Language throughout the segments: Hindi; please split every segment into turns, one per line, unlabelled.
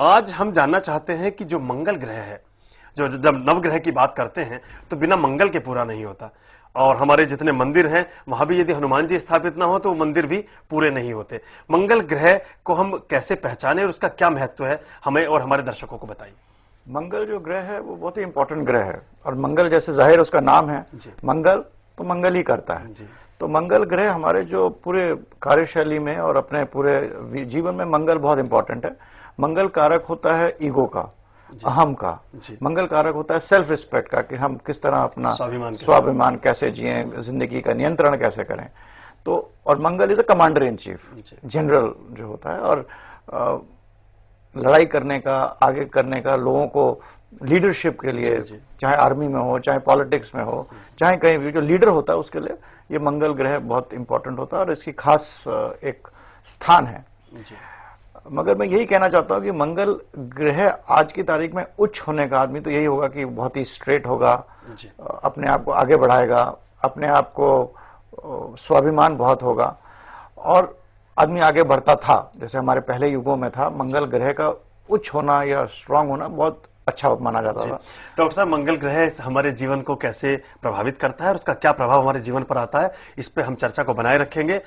आज हम जानना चाहते हैं कि जो मंगल ग्रह है, जो जब नवग्रह की बात करते हैं तो बिना मंगल के पूरा नहीं होता। और हमारे जितने मंदिर हैं वहां भी यदि हनुमान जी स्थापित ना हो तो मंदिर भी पूरे नहीं होते। मंगल ग्रह को हम कैसे पहचाने और उसका क्या महत्व है, हमें और हमारे दर्शकों को बताइए।
मंगल जो ग्रह है वो बहुत ही इंपॉर्टेंट ग्रह है, और मंगल जैसे जाहिर उसका नाम है मंगल, तो मंगल ही करता है। तो मंगल ग्रह हमारे जो पूरे कार्यशैली में और अपने पूरे जीवन में मंगल बहुत इंपॉर्टेंट है। मंगल कारक होता है ईगो का, अहम का। मंगल कारक होता है सेल्फ रिस्पेक्ट का, कि हम किस तरह अपना स्वाभिमान कैसे जिए, जिंदगी का नियंत्रण कैसे करें। तो और Mangal is a commander in chief, general जो होता है, और लड़ाई करने का, आगे करने का, लोगों को लीडरशिप के लिए, चाहे आर्मी में हो, चाहे पॉलिटिक्स में हो, चाहे कहीं भी जो लीडर होता है उसके लिए ये मंगल ग्रह बहुत इंपॉर्टेंट होता है और इसकी खास एक स्थान है। मगर मैं यही कहना चाहता हूं कि मंगल ग्रह आज की तारीख में उच्च होने का आदमी तो यही होगा कि बहुत ही स्ट्रेट होगा, अपने आप को आगे बढ़ाएगा, अपने आप को स्वाभिमान बहुत होगा, और आदमी आगे बढ़ता था जैसे हमारे पहले युगों में था। मंगल ग्रह का उच्च होना या स्ट्रांग होना बहुत अच्छा माना जाता था।
डॉक्टर साहब, मंगल ग्रह हमारे जीवन को कैसे प्रभावित करता है और उसका क्या प्रभाव हमारे जीवन पर आता है, इस पे हम चर्चा को बनाए रखेंगे।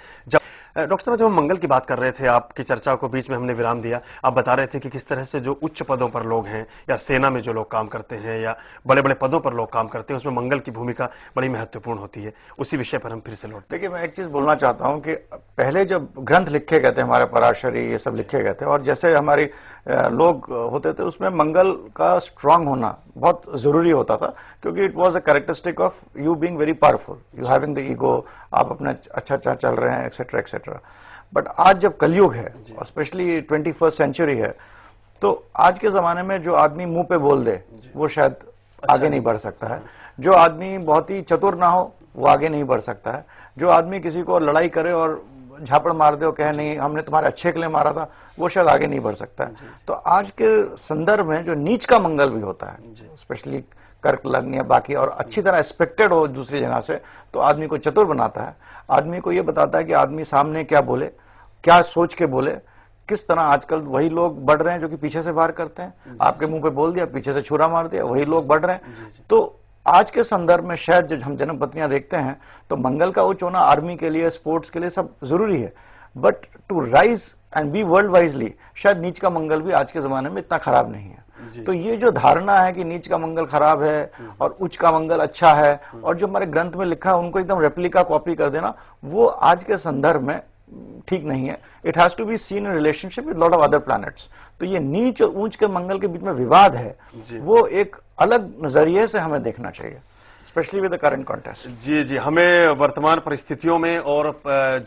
डॉक्टर साहब, जब हम मंगल की बात कर रहे थे, आपकी चर्चा को बीच में हमने विराम दिया, आप बता रहे थे कि किस तरह से जो उच्च पदों पर लोग हैं या सेना में जो लोग काम करते हैं या बड़े बड़े पदों पर लोग काम करते हैं, उसमें मंगल की भूमिका बड़ी महत्वपूर्ण होती है। उसी विषय पर हम फिर से लौटते हैं।
देखिए, मैं एक चीज बोलना चाहता हूं कि पहले जब ग्रंथ लिखे गए थे, हमारे पराशरी ये सब लिखे गए थे, और जैसे हमारी लोग होते थे उसमें मंगल का स्ट्रांग होना बहुत जरूरी होता था, क्योंकि it was a characteristic of you being very powerful, you having the ego, आप अपना अच्छा चल रहे हैं, एक्सेट्रा एक्सेट्रा। बट आज जब कलयुग है और स्पेशली 21st सेंचुरी है, तो आज के जमाने में जो आदमी मुंह पे बोल दे वो शायद आगे नहीं बढ़ सकता है। जो आदमी बहुत ही चतुर ना हो वो आगे नहीं बढ़ सकता है। जो आदमी किसी को लड़ाई करे और झापड़ मार दे और कहे नहीं हमने तुम्हारे अच्छे के लिए मारा था, वो शायद आगे नहीं बढ़ सकता है। तो आज के संदर्भ में जो नीच का मंगल भी होता है, स्पेशली कर्क लग्न या बाकी, और अच्छी तरह एक्सपेक्टेड हो दूसरी जगह से, तो आदमी को चतुर बनाता है। आदमी को ये बताता है कि आदमी सामने क्या बोले, क्या सोच के बोले। किस तरह आजकल वही लोग बढ़ रहे हैं जो कि पीछे से वार करते हैं। आपके मुंह पे बोल दिया, पीछे से छुरा मार दिया, वही लोग बढ़ रहे हैं। तो आज के संदर्भ में शायद जब हम जन्म पत्नियां देखते हैं तो मंगल का उच्च होना आर्मी के लिए, स्पोर्ट्स के लिए सब जरूरी है। But to rise and be world wisely, शायद नीच का मंगल भी आज के जमाने में इतना खराब नहीं है। तो ये जो धारणा है कि नीच का मंगल खराब है और उच्च का मंगल अच्छा है, और जो हमारे ग्रंथ में लिखा है उनको एकदम रेप्लिका कॉपी कर देना, वो आज के संदर्भ में ठीक नहीं है। It has to be seen in relationship with lot of other planets. तो ये नीच और ऊंच के मंगल के बीच में विवाद है, वो एक अलग नजरिए से हमें देखना चाहिए, specially with the current context.
जी, हमें वर्तमान परिस्थितियों में और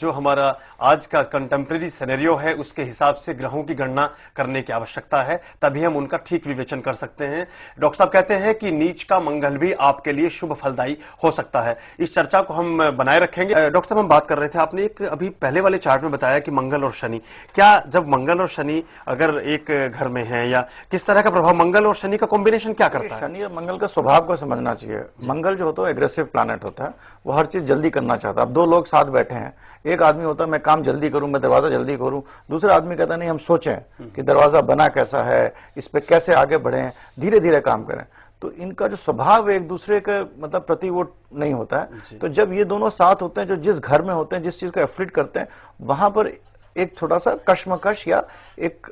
जो हमारा आज का कंटेम्प्रेरी सिनेरियो है उसके हिसाब से ग्रहों की गणना करने की आवश्यकता है, तभी हम उनका ठीक विवेचन कर सकते हैं। डॉक्टर साहब कहते हैं कि नीच का मंगल भी आपके लिए शुभ फलदायी हो सकता है। इस चर्चा को हम बनाए रखेंगे। डॉक्टर साहब, हम बात कर रहे थे, आपने एक अभी पहले वाले चार्ट में बताया कि मंगल और शनि, क्या जब मंगल और शनि अगर एक घर में है, या किस तरह का प्रभाव मंगल और शनि का कॉम्बिनेशन क्या करता है?
शनि और मंगल का स्वभाव को समझना चाहिए। मंगल जो होता है एग्रेसिव प्लैनेट होता है, वो हर चीज जल्दी करना चाहता है। अब दो लोग साथ बैठे हैं, एक आदमी होता है मैं काम जल्दी करूं, मैं दरवाजा जल्दी करूं, दूसरा आदमी कहता है नहीं हम सोचें कि दरवाजा बना कैसा है, इस पे कैसे आगे बढ़ें, धीरे धीरे काम करें। तो इनका जो स्वभाव एक दूसरे के मतलब प्रति वो नहीं होता है। तो जब ये दोनों साथ होते हैं, जो जिस घर में होते हैं, जिस चीज को एफ्लिक्ट करते हैं, वहां पर एक थोड़ा सा कश्मकश या एक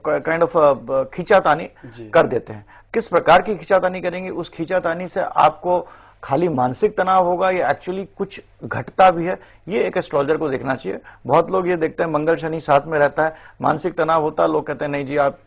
काइंड ऑफ खींचातानी कर देते हैं। किस प्रकार की खींचातानी करेंगे, उस खींचातानी से आपको खाली मानसिक तनाव होगा या एक्चुअली कुछ घटता भी है, ये एक एस्ट्रोलॉजर को देखना चाहिए। बहुत लोग ये देखते हैं मंगल शनि साथ में रहता है, मानसिक तनाव होता है, लोग कहते हैं नहीं जी आप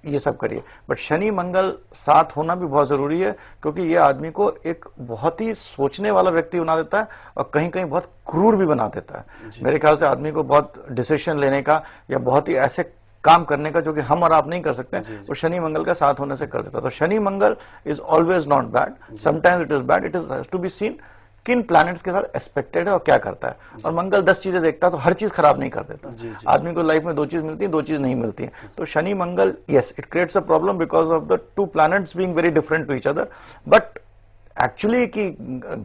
ये सब करिए। बट शनि मंगल साथ होना भी बहुत जरूरी है, क्योंकि ये आदमी को एक बहुत ही सोचने वाला व्यक्ति बना देता है और कहीं कहीं बहुत क्रूर भी बना देता है। मेरे ख्याल से आदमी को बहुत डिसीजन लेने का या बहुत ही ऐसे काम करने का जो कि हम और आप नहीं कर सकते, वो शनि मंगल का साथ होने से कर देता है। तो Shani Mangal is always not bad, sometimes it is bad, it is to be seen किन प्लैनेट्स के साथ एक्सपेक्टेड है और क्या करता है। और मंगल 10 चीजें देखता है तो हर चीज खराब नहीं कर देता। आदमी को लाइफ में 2 चीज मिलती है, 2 चीज नहीं मिलती है। तो Shani Mangal, yes it creates a problem because of the 2 planets being very different to each other, but actually कि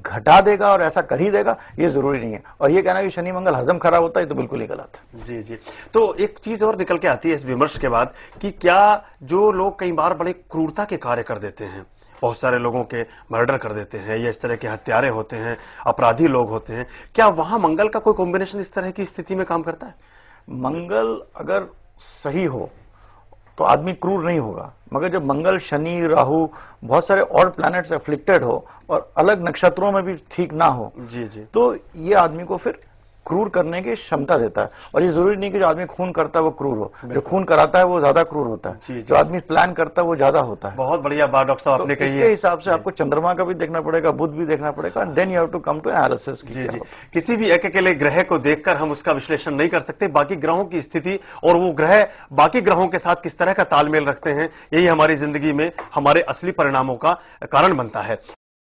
घटा देगा और ऐसा कर ही देगा, ये जरूरी नहीं है। और ये कहना कि शनि मंगल हरदम खराब होता है, तो बिल्कुल ही गलत है।
जी जी। तो एक चीज और निकल के आती है इस विमर्श के बाद कि क्या जो लोग कई बार बड़े क्रूरता के कार्य कर देते हैं, बहुत सारे लोगों के मर्डर कर देते हैं या इस तरह के हत्यारे होते हैं, अपराधी लोग होते हैं, क्या वहां मंगल का कोई कॉम्बिनेशन इस तरह की स्थिति में काम करता है?
मंगल अगर सही हो तो आदमी क्रूर नहीं होगा, मगर जब मंगल, शनि, राहु, बहुत सारे और प्लैनेट्स एफ्लिक्टेड हो और अलग नक्षत्रों में भी ठीक ना हो,
जी जी,
तो ये आदमी को फिर क्रूर करने की क्षमता देता है। और ये जरूरी नहीं कि जो आदमी खून करता है वो क्रूर हो, जो खून कराता है वो ज्यादा क्रूर होता है,
जी,
जो आदमी प्लान करता है वो ज्यादा होता है।
बहुत बढ़िया बात डॉक्टर साहब आपने
तो
कही
इसके
है।
हिसाब से आपको चंद्रमा का भी देखना पड़ेगा, बुध भी देखना पड़ेगा, then you have to come to analysis.
जी जी, किसी भी एक अकेले ग्रह को देखकर हम उसका विश्लेषण नहीं कर सकते, बाकी ग्रहों की स्थिति और वो ग्रह बाकी ग्रहों के साथ किस तरह का तालमेल रखते हैं, यही हमारी जिंदगी में हमारे असली परिणामों का कारण बनता है।